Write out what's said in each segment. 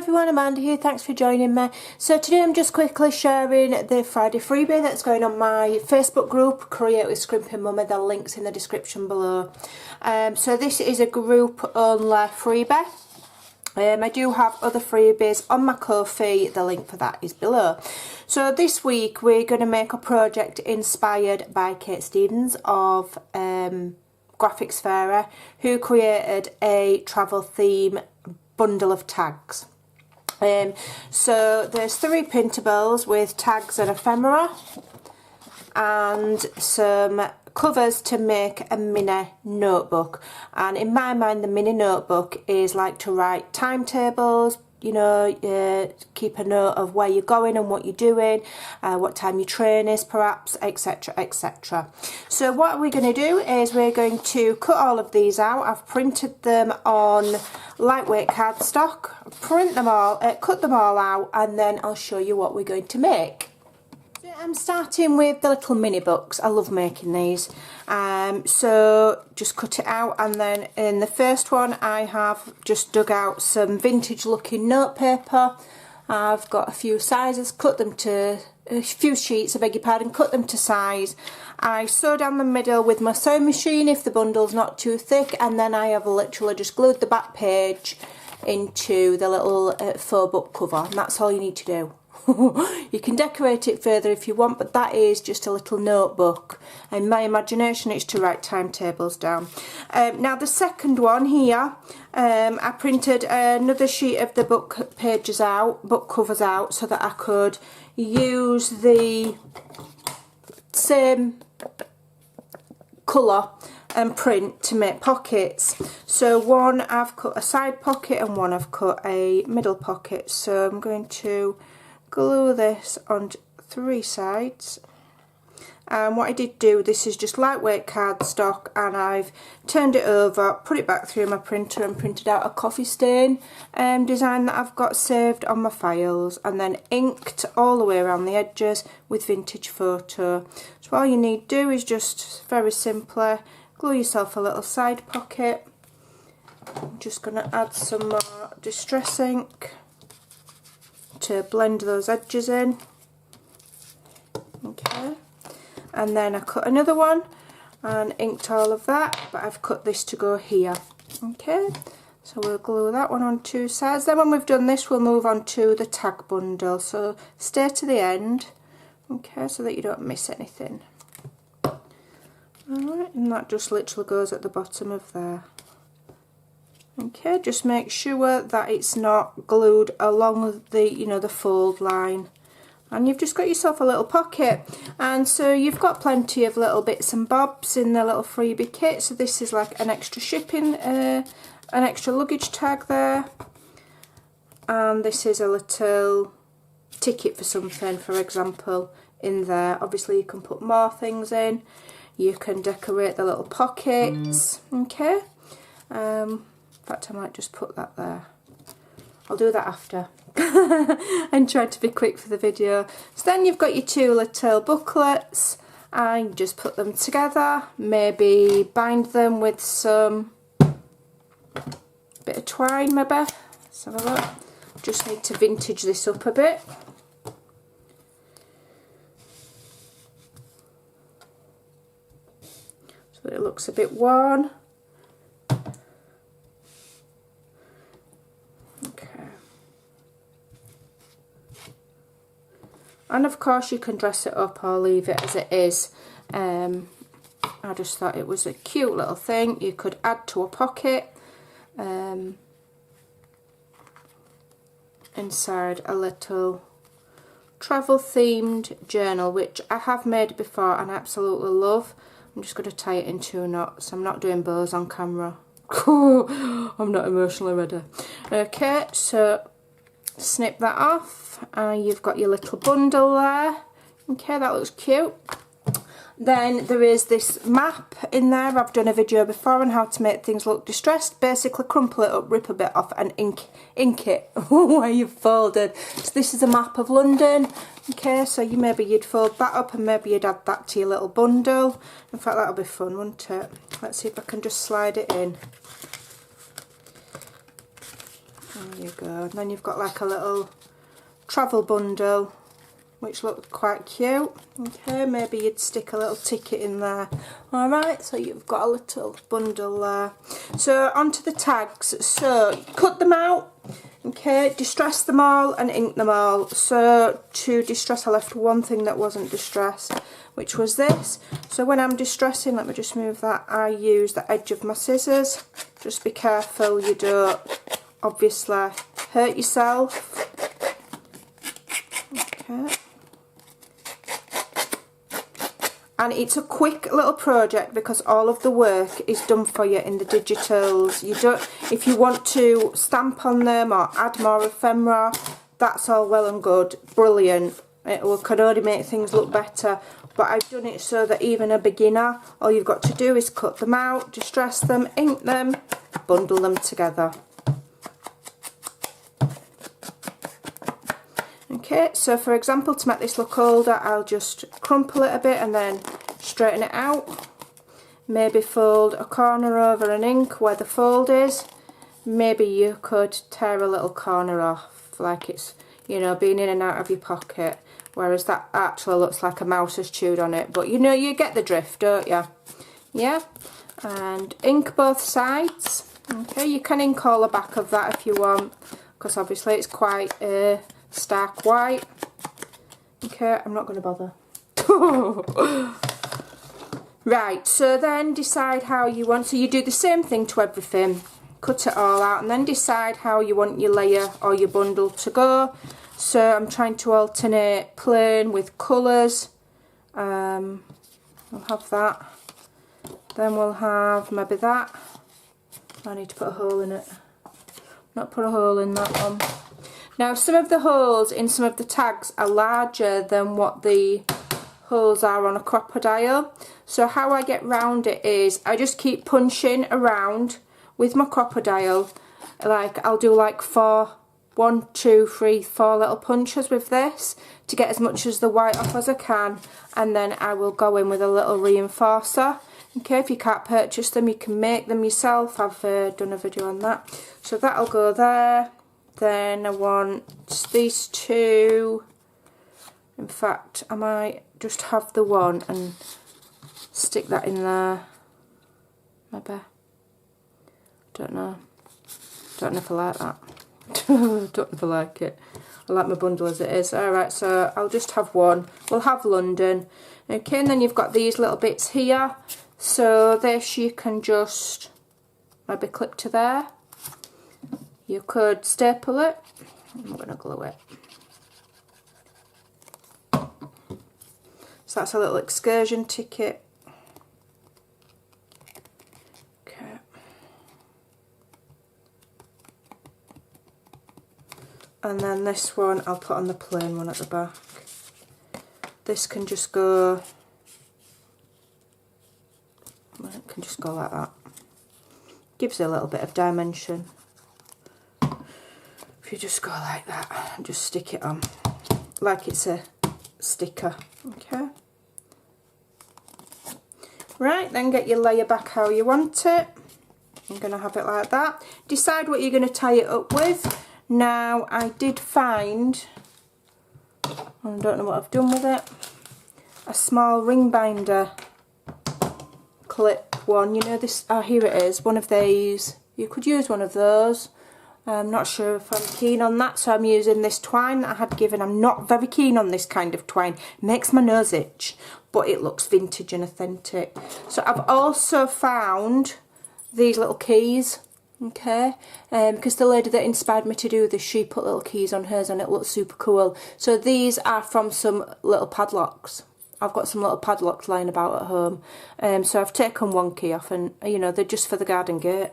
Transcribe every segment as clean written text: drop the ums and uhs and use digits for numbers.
everyone, Amanda here, thanks for joining me. So today I'm just quickly sharing the Friday freebie that's going on my Facebook group, Create with Scrimping Mummy. The link's in the description below. So this is a group only freebie. I do have other freebies on my Ko-fi, the link for that is below. So this week we're going to make a project inspired by Kate Stevens of Graphics Fairy, who created a travel theme bundle of tags. So there's 3 printables with tags and ephemera and some covers to make a mini notebook. And in my mind the mini notebook is like to write timetables, you know, keep a note of where you're going and what you're doing, what time your train is perhaps, etc, etc. So what we're going to do is we're going to cut all of these out. I've printed them on lightweight cardstock, print them all, cut them all out, and then I'll show you what we're going to make. I'm starting with the little mini books. I love making these. So just cut it out, and then in the first one I have just dug out some vintage looking note paper. I've got a few sizes, cut them to a few sheets, I beg your pardon, cut them to size. I sew down the middle with my sewing machine if the bundle's not too thick, and then I have literally just glued the back page into the little faux book cover, and that's all you need to do. You can decorate it further if you want, but that is just a little notebook, and my imagination is to write timetables down. Now the second one here, I printed another sheet of the book pages out, book covers out, so that I could use the same colour and print to make pockets. So one I've cut a side pocket and one I've cut a middle pocket. So I'm going to glue this on 3 sides, and what I did do, this is just lightweight cardstock, and I've turned it over, put it back through my printer and printed out a coffee stain design that I've got saved on my files, and then inked all the way around the edges with vintage photo. So all you need to do is just very simply glue yourself a little side pocket. I'm just going to add some more distress ink to blend those edges in. Okay, and then I cut another one and inked all of that, but I've cut this to go here. Okay, so we'll glue that one on 2 sides. Then when we've done this, we'll move on to the tag bundle, so stay to the end, okay, so that you don't miss anything. Alright, and that just literally goes at the bottom of there. Okay, just make sure that it's not glued along the, you know, the fold line, and you've just got yourself a little pocket. And so you've got plenty of little bits and bobs in the little freebie kit. So this is like an extra shipping, an extra luggage tag there, and this is a little ticket for something, for example, in there. Obviously you can put more things in, you can decorate the little pockets. Okay, in fact, I might just put that there. I'll do that after. And try to be quick for the video. So then you've got your 2 little booklets, and just put them together. Maybe bind them with some bit of twine, maybe. Let's have a look. Just need to vintage this up a bit. So it looks a bit worn. And of course you can dress it up or leave it as it is. I just thought it was a cute little thing you could add to a pocket inside a little travel themed journal, which I have made before and absolutely love. I'm just going to tie it in 2 knots. I'm not doing bows on camera. I'm not emotionally ready. Okay, so snip that off, and you've got your little bundle there. Okay, that looks cute. Then there is this map in there. I've done a video before on how to make things look distressed. Basically crumple it up, rip a bit off, and ink it where you've folded. So this is a map of London. Okay, so you'd fold that up and maybe you'd add that to your little bundle. In fact, that'll be fun, wouldn't it? Let's see if I can just slide it in. There you go. And then you've got like a little travel bundle, which looks quite cute. Okay, maybe you'd stick a little ticket in there. Alright, so you've got a little bundle there. So onto the tags. So cut them out. Okay, distress them all and ink them all. So to distress, I left one thing that wasn't distressed, which was this. So when I'm distressing, let me just move that, I use the edge of my scissors. Just be careful you don't obviously hurt yourself. Okay. And it's a quick little project because all of the work is done for you in the digitals. You don't, if you want to stamp on them or add more ephemera, that's all well and good, brilliant. It could only make things look better. But I've done it so that even a beginner, all you've got to do is cut them out, distress them, ink them, bundle them together. Okay, so for example, to make this look older, I'll just crumple it a bit and then straighten it out. Maybe fold a corner over and ink where the fold is. Maybe you could tear a little corner off, like it's, you know, being in and out of your pocket. Whereas that actually looks like a mouse has chewed on it. But you know, you get the drift, don't you? Yeah. And ink both sides. Okay, you can ink all the back of that if you want, because obviously it's quite stark white. Okay, I'm not going to bother. Right, so then decide how you want. So you do the same thing to everything. Cut it all out and then decide how you want your layer or your bundle to go. So I'm trying to alternate plain with colours. We'll have that. Then we'll have maybe that. I need to put a hole in it. Not put a hole in that one. Now some of the holes in some of the tags are larger than what the holes are on a crocodile. So how I get round it is I just keep punching around with my crocodile. Like I'll do like 1, 2, 3, 4 little punches with this to get as much as the white off as I can, and then I will go in with a little reinforcer. Okay, if you can't purchase them, you can make them yourself. I've done a video on that. So that'll go there. Then I want these two. In fact, I might just have the one and stick that in there. Maybe. Don't know. Don't know if I like that. Don't know if I like it. I like my bundle as it is. Alright, so I'll just have one. We'll have London. Okay, and then you've got these little bits here. So this you can just maybe clip to there. You could staple it. I'm going to glue it. So that's a little excursion ticket. Okay. And then this one I'll put on the plain one at the back. This can just go, well, it can just go like that. Gives it a little bit of dimension. If you just go like that and just stick it on like it's a sticker. Okay. Right, then get your layer back how you want it. I'm going to have it like that. Decide what you're going to tie it up with. Now, I did find, I don't know what I've done with it, a small ring binder clip one. You know this, oh here it is, one of these. You could use one of those. I'm not sure if I'm keen on that, so I'm using this twine that I had given. I'm not very keen on this kind of twine. It makes my nose itch, but it looks vintage and authentic. So I've also found these little keys, okay, because the lady that inspired me to do this, she put little keys on hers and it looks super cool. So these are from some little padlocks. I've got some little padlocks lying about at home. So I've taken one key off and, you know, they're just for the garden gate.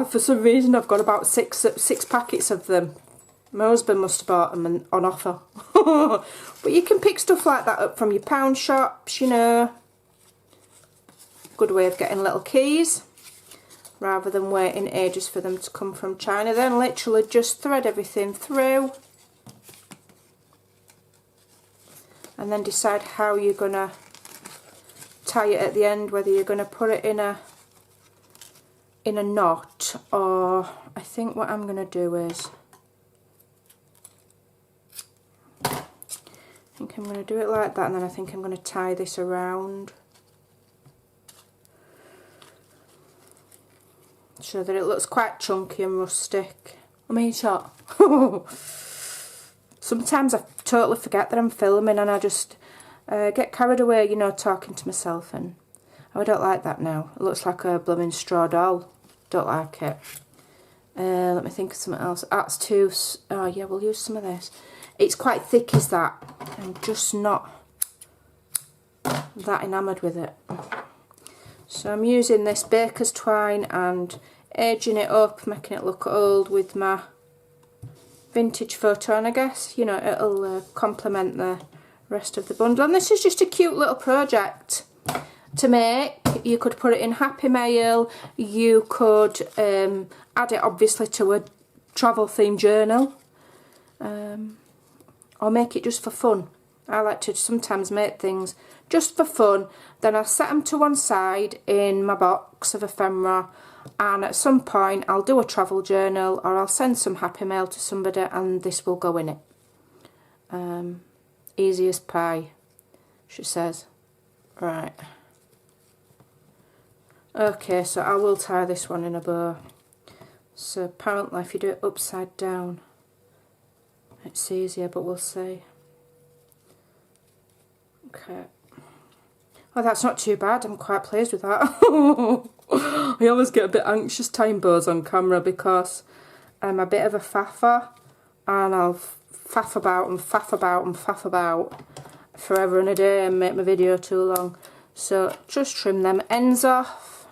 For some reason, I've got about six packets of them. My husband must have bought them on offer. But you can pick stuff like that up from your pound shops, you know. Good way of getting little keys, rather than waiting ages for them to come from China. Then literally just thread everything through. And then decide how you're going to tie it at the end, whether you're going to put it in in a knot, or I think what I'm going to do is, I think I'm going to do it like that, and then I think I'm going to tie this around so that it looks quite chunky and rustic. I mean, shot. Sometimes I totally forget that I'm filming and I just get carried away, you know, talking to myself, and I don't like that now. It looks like a blooming straw doll. Don't like it. Let me think of something else. That's too... Oh yeah, we'll use some of this. It's quite thick, is that? I'm just not that enamoured with it. So I'm using this baker's twine and aging it up, making it look old with my vintage photo, and I guess, you know, it'll complement the rest of the bundle. And this is just a cute little project to make. You could put it in Happy Mail, you could add it obviously to a travel themed journal, or make it just for fun. I like to sometimes make things just for fun, then I set them to one side in my box of ephemera, and at some point I'll do a travel journal or I'll send some Happy Mail to somebody and this will go in it. Easy as pie, she says. Right. Okay, so I will tie this one in a bow. So apparently if you do it upside down it's easier, but we'll see. Okay. Oh, that's not too bad. I'm quite pleased with that. I always get a bit anxious tying bows on camera because I'm a bit of a faffer, and I'll faff about and faff about and faff about forever and a day and make my video too long. So just trim them ends off.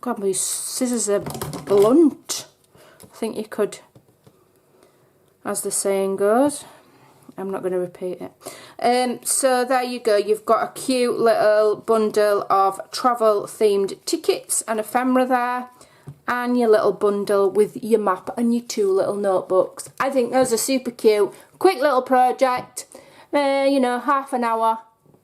God, these scissors are blunt. I think you could, as the saying goes. I'm not going to repeat it. So there you go. You've got a cute little bundle of travel themed tickets and ephemera there, and your little bundle with your map and your 2 little notebooks. I think those are super cute. Quick little project. You know, half an hour,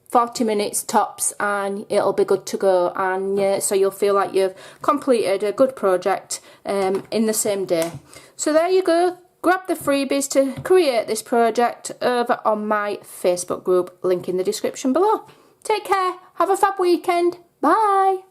40 minutes tops, and it'll be good to go. And so you'll feel like you've completed a good project in the same day. So there you go. Grab the freebies to create this project over on my Facebook group, link in the description below. Take care, have a fab weekend, bye!